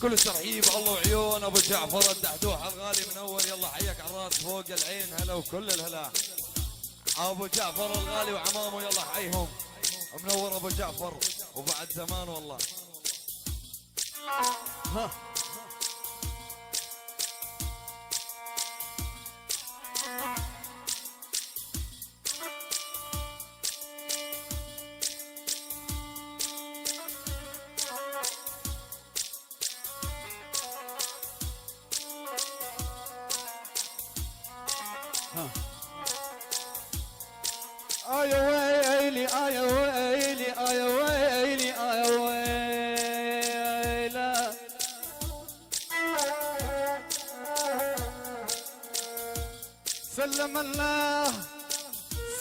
كل ترحيب الله وعيون ابو جعفر الدحدوح الغالي منور. يلا حياك على الراس فوق العين. هلا وكل الهلا ابو جعفر الغالي وعمامه. يلا حيهم منور ابو جعفر وبعد زمان والله. ها يا ويلي يا ويلي يا ويلي يا ويلي سلم الله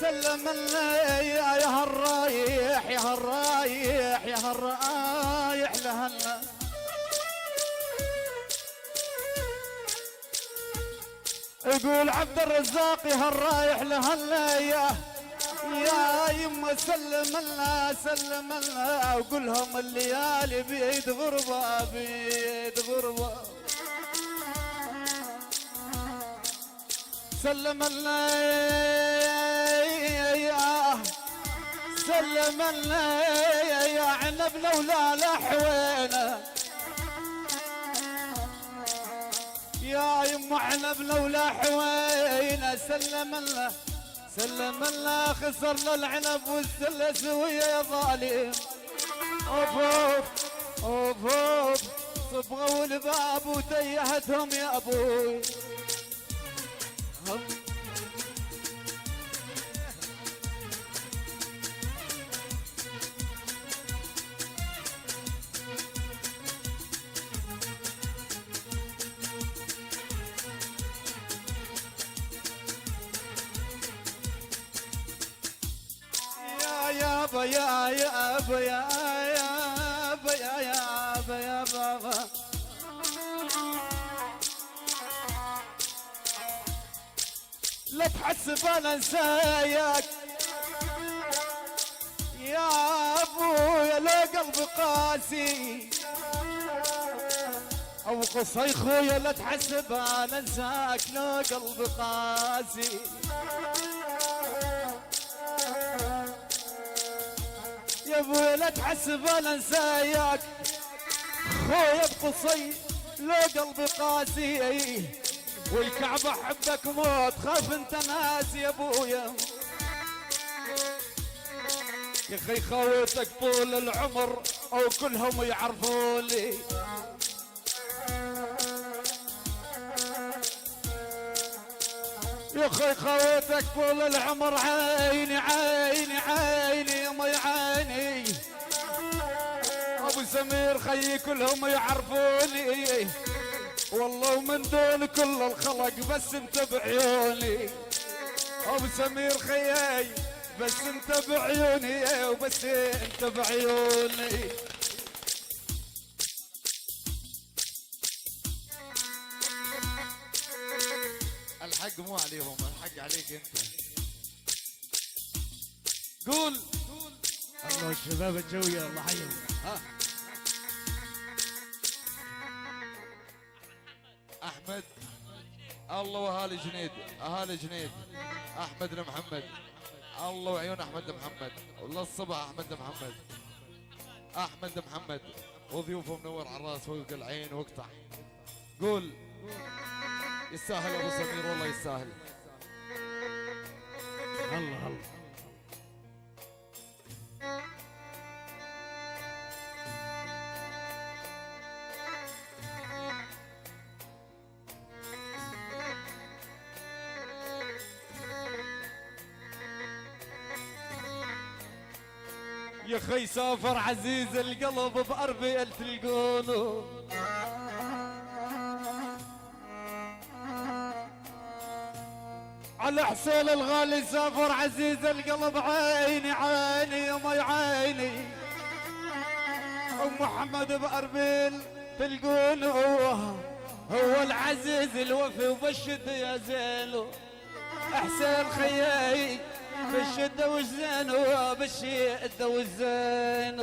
سلم الله يا هالرايح يا هالرايح يا هالرايح لهلا يقول عبد الرزاق يا هالرايح لهلا يا يما سلم الله سلم الله وقولهم الليالي بيد غربة بيد غربة سلم الله يا سلم الله يا عنب لولا لحوينه يا يما عنب لولا حوينه سلم الله سلم الله خسرنا العنب والسلس ويا ظالم اوف اوف اوف اوف صبغوا الباب وتيهتهم يا ابوي يابا يا يابا يا يابا يا يابا يا بابا لا تحسب انا انساياك يا ابويا لا قلبي قاسي او قصي خويا لا تحسب انا انساك لا قلبي قاسي يا ابويا لا تحسب انا انساياك خويا بقصي لو قلبي قاسي والكعبة احبك موت خاف انت ناسي يا ابويا يا اخي خويتك طول العمر او كلهم يعرفوني يا اخي خويتك طول العمر عيني عيني عيني يا مي عيني ابو سمير خيي كلهم يعرفوني والله ومن دون كل الخلق بس انت بعيوني ابو سمير خيي بس انت بعيوني وبس انت بعيوني الحق مو عليهم الحق عليك انت. قول الله الشباب الجوية الله حيهم. ها احمد الله واهالي جنيد اهالي جنيد احمد محمد الله وعيون احمد محمد وللصبح احمد محمد احمد محمد وضيوفه منور على الراس فوق العين واقطع. قول يستاهل ابو سمير والله يستاهل. الله الله يا خي سافر عزيز القلب بأربيل تلقونه على حسين الغالي سافر عزيز القلب عيني عيني يا مي عيني ام محمد بأربيل تلقونه هو العزيز الوفي وبالشد يا زينو حسين خيي بالشدة والزين وبالشدة والزين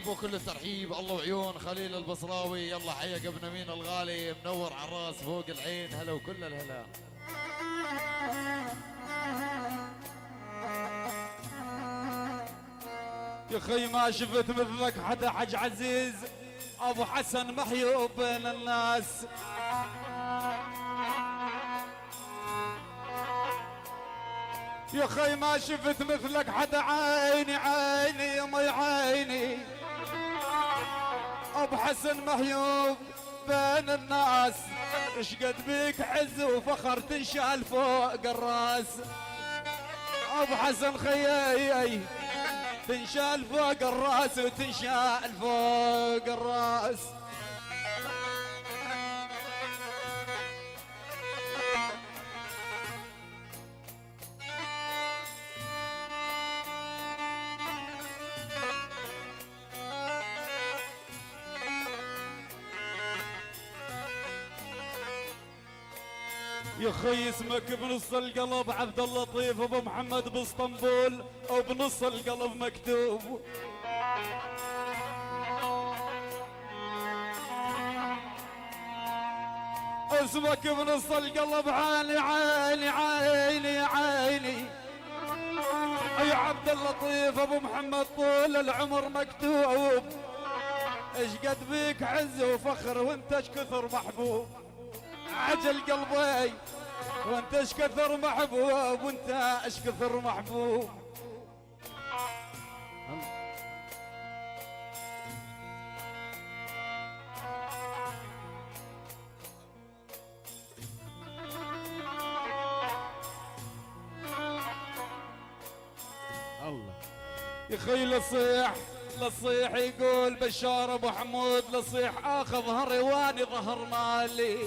الترحيب وكل الترحيب. الله وعيون خليل البصراوي. يلا حياك ابن امين الغالي، منور على الراس فوق العين. هلا وكل الهلا. يا خي ما شفت مثلك حدا حج عزيز، ابو حسن محيوب بين الناس. يا خي ما شفت مثلك حدا، عيني عيني يا مي عيني، ابو حسن محيوب بين الناس. ايش قد بيك عز وفخر تنشال فوق الراس، ابو حسن خيي تنشال فوق الراس وتنشال فوق الراس. يا خي اسمك بنص القلب عبد اللطيف ابو محمد باسطنبول، وبنص القلب مكتوب. اسمك بنص القلب عيني عيني عيني عيني يا عبد اللطيف ابو محمد، طول العمر مكتوب. ايش قد بيك عز وفخر وانت ايش كثر محبوب، عجل قلبي وانت ايش كثر محبوب، وانت ايش كثر محبوب. الله يا خي لصيح لصيح يقول بشار ابو حمود، لصيح اخذ هرواني ظهر مالي.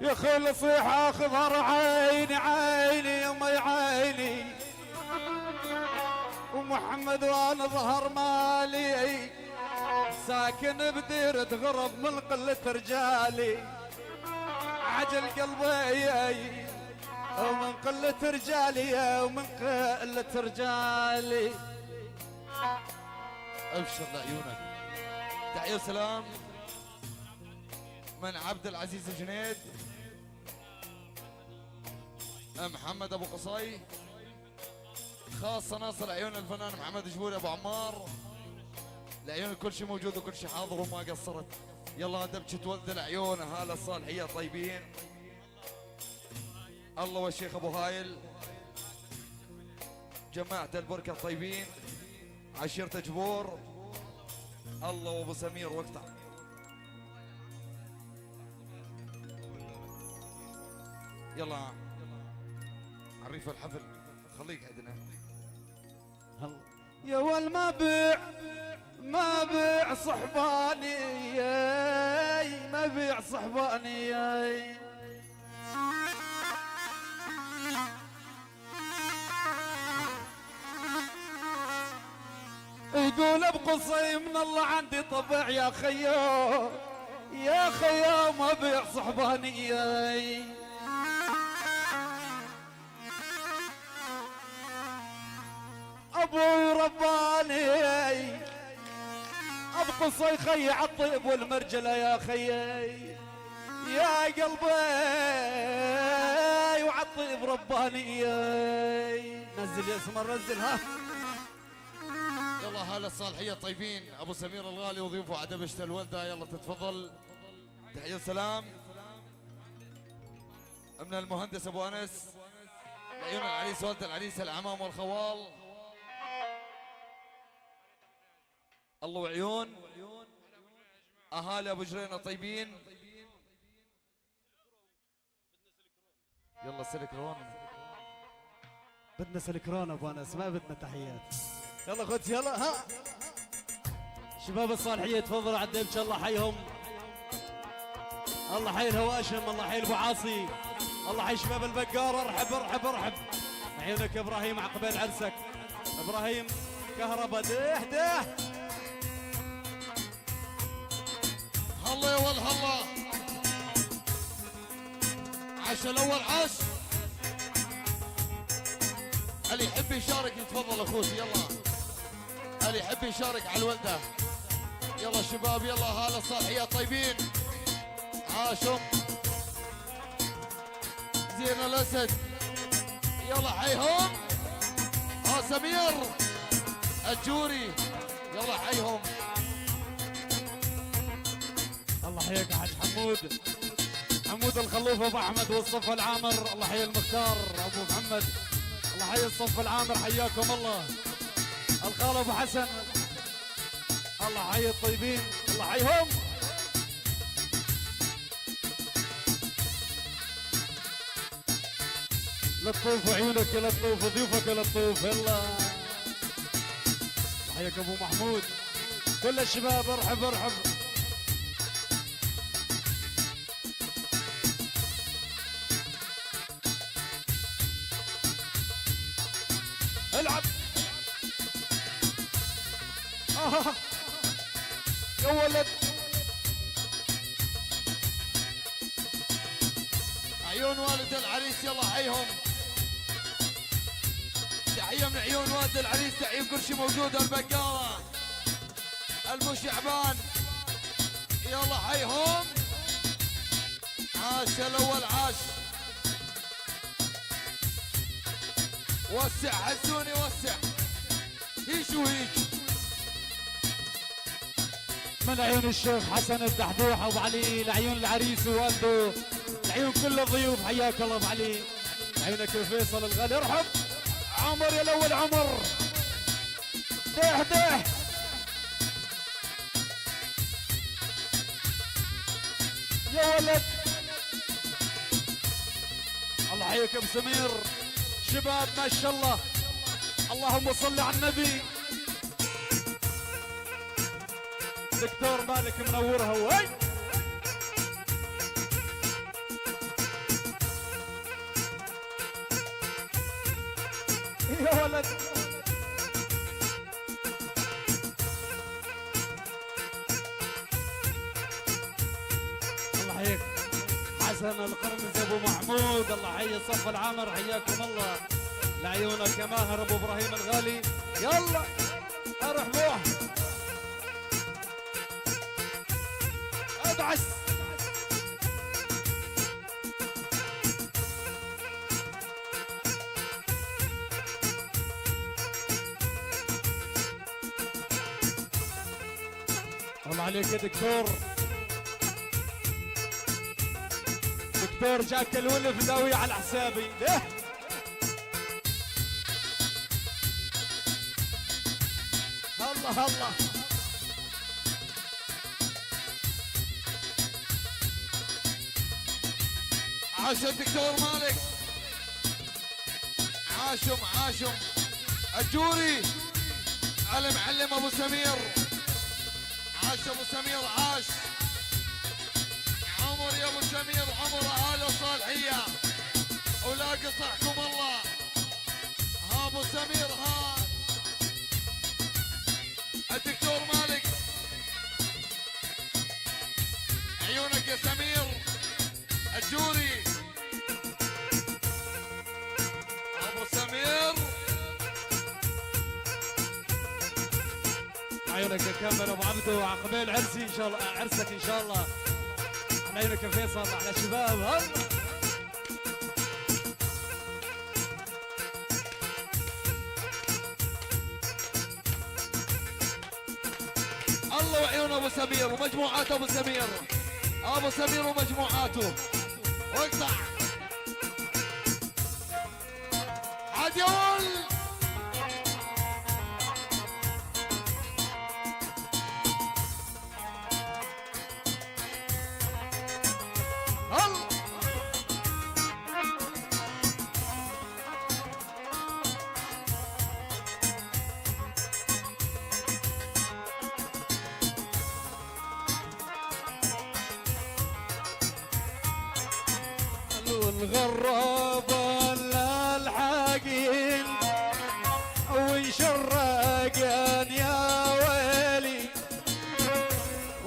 يا خي لصيح اخذ هر عيني عيني يا مي عيني، ومحمد وانا ظهر مالي. ساكن بديرة غرب من قلة رجالي، عجل قلبي ومن قلة رجالي ومن قلة رجالي. ابشر لعيونك. تحية وسلام من عبد العزيز جنيد، محمد ابو قصي، خاصة ناصر عيون الفنان محمد جبوري ابو عمار. العيون كل شيء موجود وكل شيء حاضر وما قصرت. يلا دبشة ولد العيون هالة الصالحية طيبين. الله والشيخ ابو هايل، جماعة البركة طيبين، عشيرة جبور، الله وابو سمير وقطع. يلا عريف الحفل خليك عندنا. يا ول ما بيع صحباني، ما بيع صحباني. يقول بقصي من الله عندي طبع يا خيو، يا خيو ما بيع صحباني. ابوي رباني ابقصي خي عالطيب والمرجله يا خيي، يا قلبي وعالطيب رباني. نزل يا اسمر نزل ها. يلا هلا الصالحية طيبين، ابو سمير الغالي وضيوفه عدبشة الولدة. يلا تتفضل. تحية سلام من المهندس ابو انس، عيون العريس والد العريس العمام والخوال. الله وعيون اهالي ابو جرينه طيبين. يلا سلكرون، بدنا سلكرون ابو انس، ما بدنا تحيات. يلا خد يلا ها شباب الصالحيه تفضلوا على الدبش. الله حيهم، الله حي الهواشم، الله حي ابو عاصي، الله حي شباب البقار. ارحب ارحب ارحب. عيونك ابراهيم عقبال عرسك، ابراهيم كهرباء ديه ديه. هلا يا ول هلا. عش الاول عش. اللي يحب يشارك يتفضل اخوتي يلا. اللي يحب يشارك على الولده يلا شباب يلا. هلا الصالحيه طيبين عاشم زين الاسد يلا حيهم. ها سمير الجوري يلا حيهم. الله حياك يا حاج حمود. حمود الخلوف ابو احمد والصف العامر. الله حي المختار ابو محمد. الله حي الصف العامر حياكم الله. الخال ابو حسن. الله حي الطيبين. الله حيهم. لطوف عيونك يا لطوف وضيوفك يا لطوف يلا. حياك ابو محمود. كل الشباب ارحب ارحب. العب. يا ولد. عيون والد العريس يلا حيهم. تحية من عيون والد العريس. تحية كل شيء موجود. البقالة المشعبان يلا حيهم. عاش الاول عاش. وسع حسوني وسع. هيش وهيج. من عيون الشيخ حسن الدحدوح ابو علي لعيون العريس ووالده لعيون كل الضيوف حياك الله ابو علي. عيونك يا فيصل الغالي. ارحب عمر يا الاول عمر. ديح ديح. يا ولد. الله حياك ابو سمير. شباب ما شاء الله. اللهم صل على النبي. دكتور مالك منورها وي. يا ولد. الله حيك حسن القرمز ابو محمود. الله حي الصف العامر حياكم الله. لعيونك يا ماهر ابو ابراهيم الغالي. يلا ارحبوه. ادعس. الله عليك يا دكتور. دكتور جاك الولف داوي على حسابي ليه. الله الله. عاش الدكتور مالك. عاشم عاشم الجوري. المعلم ابو سمير. عاش ابو سمير عاش. عمر يا ابو سمير عمر اهالي الصالحيه. ولا قطعكم الله. ها ابو سمير ها. الدكتور مالك. عيونك يا سمير. الجوري. ابو سمير. عيونك يا كامل ابو عبدو. عقبال عرسي ان شاء الله. عرسك ان شاء الله. على عيونك يا فيصل. على شباب هلا. الله وعيون ابو سمير ومجموعات ابو سمير. ابو سمير ومجموعاته. واقطع عدول. والغرابة للحاقين وانشرقان يا ويلي.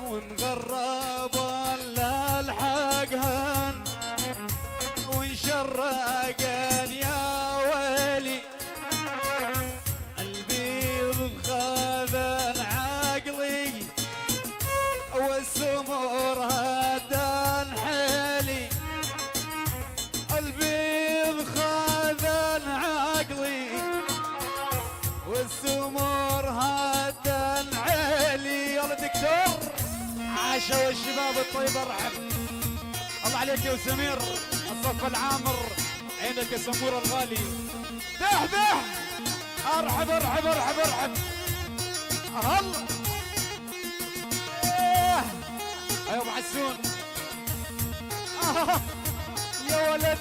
ونغرابة للحاقهن وانشرقان يا ويلي. الشباب الطيبة ارحب. الله عليك يا سمير الصف العامر، عينك يا سمور الغالي. دح دح ارحب ارحب ارحب ارحب. هلا ايوه ابو حسون. يا ولد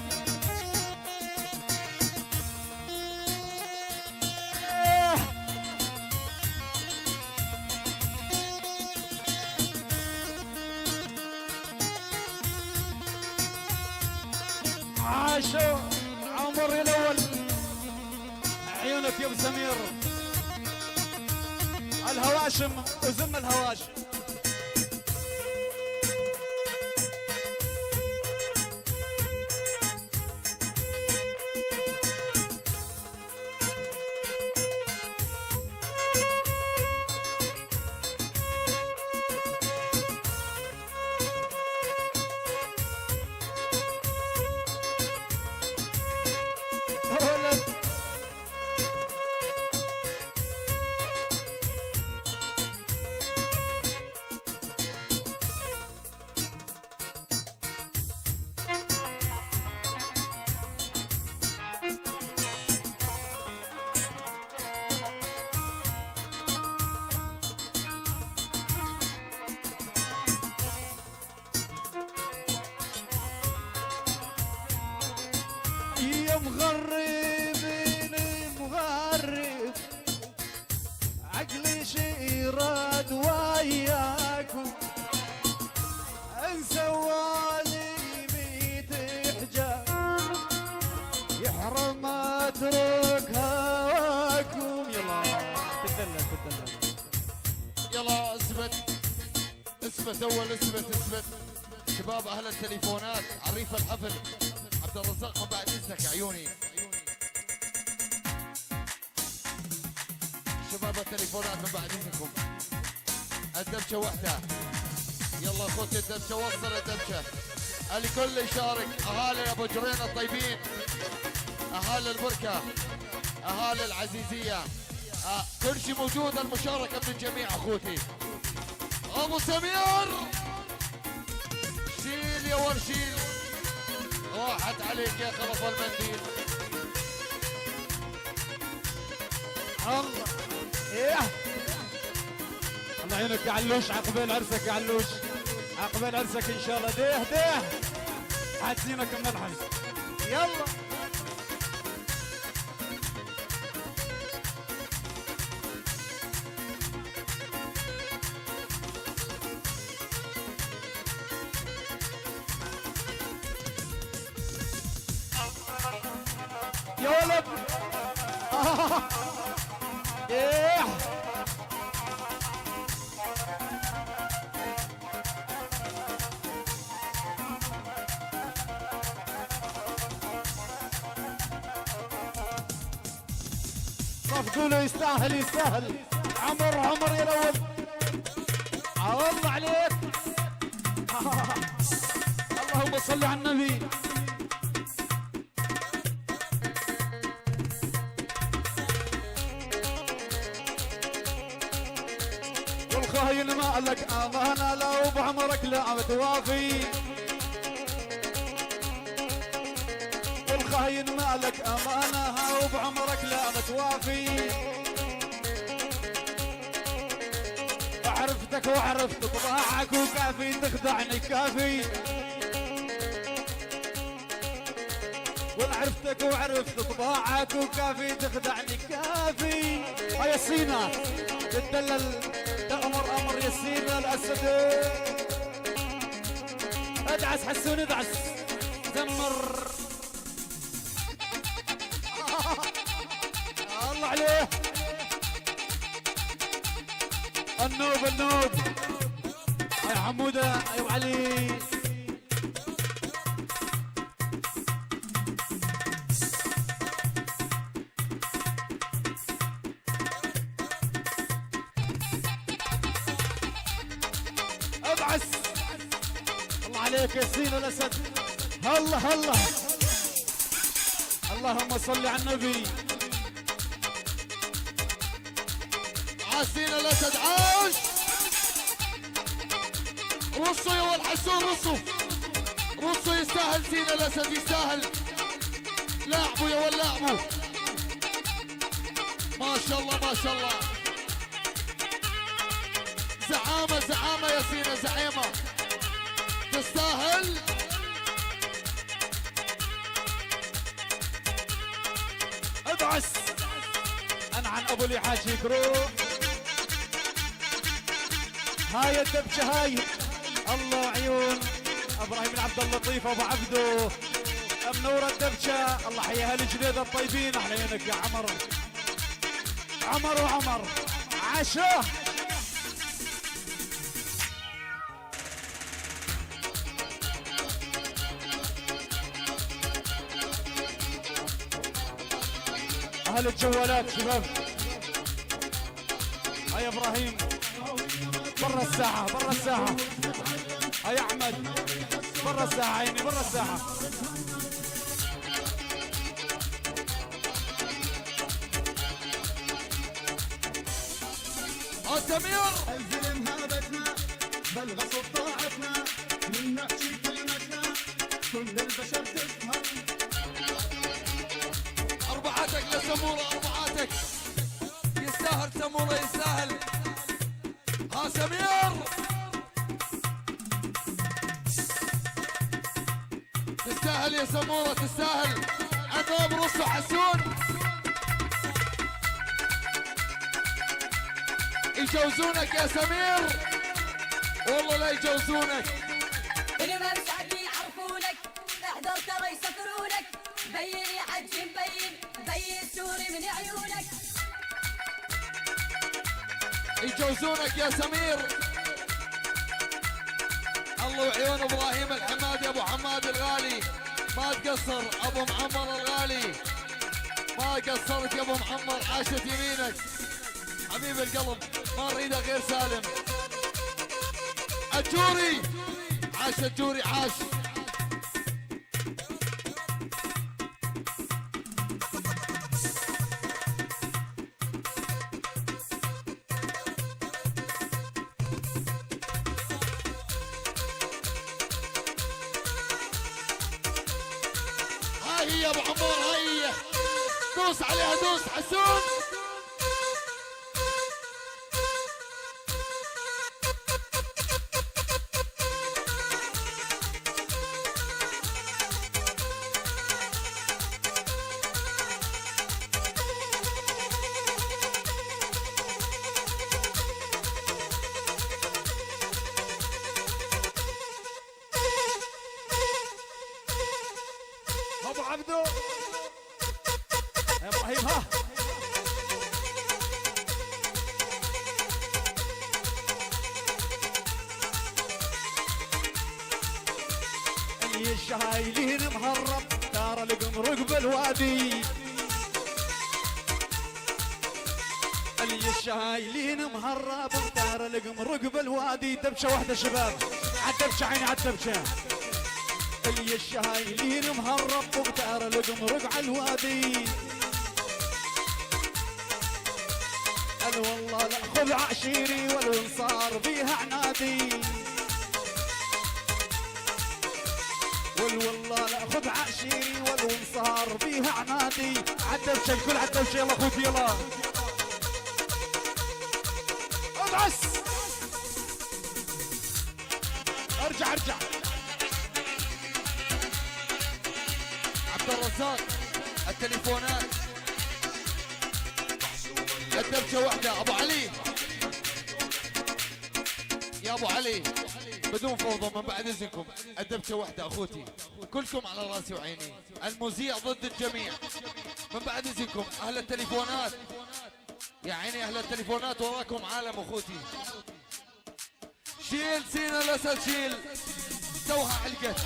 عاشوا عمري الاول. عيونك يا ابو سمير. الهواشم وزم الهواشم. يا مغربين مغرب عقلي شيراد وياكم. انسوالي ميت حجاب يحرم اترك هواكم. يلا تدلل تدلل. يلا اثبت اثبت اول اثبت. شباب اهل التليفونات عريف الحفل عبد الرزاق من بعد اذنك عيوني. شباب التليفونات من بعد اذنكم. الدبشه وحده. يلا خذ الدبشه وصل الدبشه. الكل يشارك. اهالي ابو جرين الطيبين، اهالي البركه، اهالي العزيزيه، كل شيء موجود. المشاركه من الجميع اخوتي. ابو سمير شيل يا ورشيل. راحت عليك يا خلف المنديل. الله ايه الله يعينك يا علوش. عقبال عرسك يا علوش، عقبال عرسك ان شاء الله. ديه ديه حاتزينك من الحز. يلا يا ولد. ايه صفقوا له. يستاهل يستاهل. عمر عمر يا الاول. الله عليك. اللهم صل على النبي. والخاين ما لك امانه لو بعمرك لا توافي. والخاين ما لك امانه وبعمرك لا توافي. عرفتك وعرفت طباعك وكافي تخدعني كافي. وعرفتك وعرفت طباعك وكافي تخدعني كافي. يا سينا تدلل تأمر امر يا سينا الاسد. ادعس حسون ادعس دمر. الله عليه. النوب النوب يا حموده ايوب علي. ابعث. الله عليك يا سين الاسد. هلا هلا. اللهم صل على النبي. عاسين الاسد عاش. رصوا يا ولد حسون رصوا. رصوا يستاهل زين الاسد يستاهل. لاعبوا يا ولد لاعبوا. ما شاء الله ما شاء الله. زعامة زعامة يا سينا زعيمة. تستاهل. ادعس. انا عن ابو لي حاجي برو. هاي الدبشه هاي. الله عيون ابراهيم بن عبد اللطيف ابو عبدو منوره الدبشه. الله حيا هالجنيد الطيبين. احلينك يا عمر. عمر وعمر عشا. اهل الجوالات شباب. هاي ابراهيم برا الساحه برا الساحه. هاي احمد برا الساحه عيني برا الساحه. سمير الزلم هابتنا بلغص طاعتنا من نحكي كلمتنا كل البشر تفهم. اربعاتك لسمورة اربعاتك. يستاهل سمورة يستاهل. ها سمير تستاهل يا سمورة تستاهل. عقاب رصوا حسون. يجوزونك يا سمير والله لا يجوزونك. الممسعك يعرفونك احذر ترى يسكرونك. بين يا حج مبين السوري من عيونك. يجوزونك يا سمير. الله وعيون ابراهيم الحمادي ابو حماد الغالي. ما تقصر ابو معمر الغالي. ما قصرت يا ابو معمر. عاشت يمينك حبيب القلب. ما نريده غير سالم. الجوري عاش الجوري عاش. هاي هي يا ابو عمار هاي هي. دوس عليها دوس حسون. ابو عبدو يا ابراهيم ها. اللي الشايلين مهرب دار القمرق بالوادي. اللي الشايلين مهرب دار القمرق بالوادي. دبشه واحده شباب عالدبشه عيني عالدبشه. اللي الشايلين مهرب وبتار القمرق عالوادي. قال والله لا خذ عشيري والانصار بيها عنادي. والله لا خذ عشيري والانصار بيها عنادي. عالدبشه الكل عالدبشه يلا اخوتي يلا. ابعس ارجع ارجع. عبد الرزاق التليفونات. الدبشه واحده ابو علي. يا ابو علي بدون فوضى من بعد اذنكم. الدبشه واحده اخوتي. كلكم على راسي وعيني. المذيع ضد الجميع. من بعد اذنكم اهل التليفونات. يا عيني اهل التليفونات وراكم عالم اخوتي. شيل سينا الاسد شيل. توها علقت.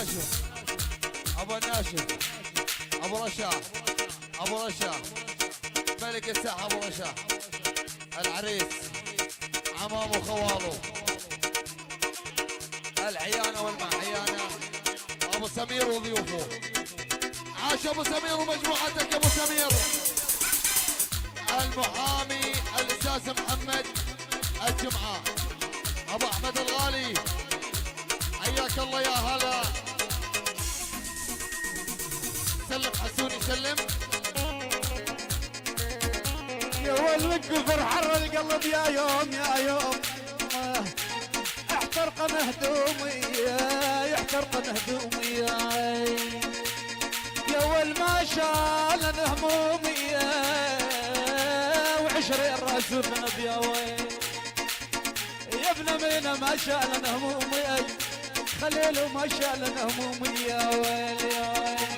ناشف ابو ناشف ابو رشاح ابو رشاح ملك الساحه ابو رشاح العريس عمام وخواله العيانه والمعيانه ابو سمير وضيوفه. عاش ابو سمير ومجموعتك يا ابو سمير. المحامي الاستاذ محمد الجمعه ابو احمد الغالي حياك الله يا هلا. سلم حسوني سلم. يا ولك فرحر القلب يا يوم يا يوم احترق مهدومي يحترق مهدومي يا ول ما شال همومي وعشرين رسول نبي يا ويل يا ابن مينا ما شال همومي خليل ما شال همومي يا ويل يا ويل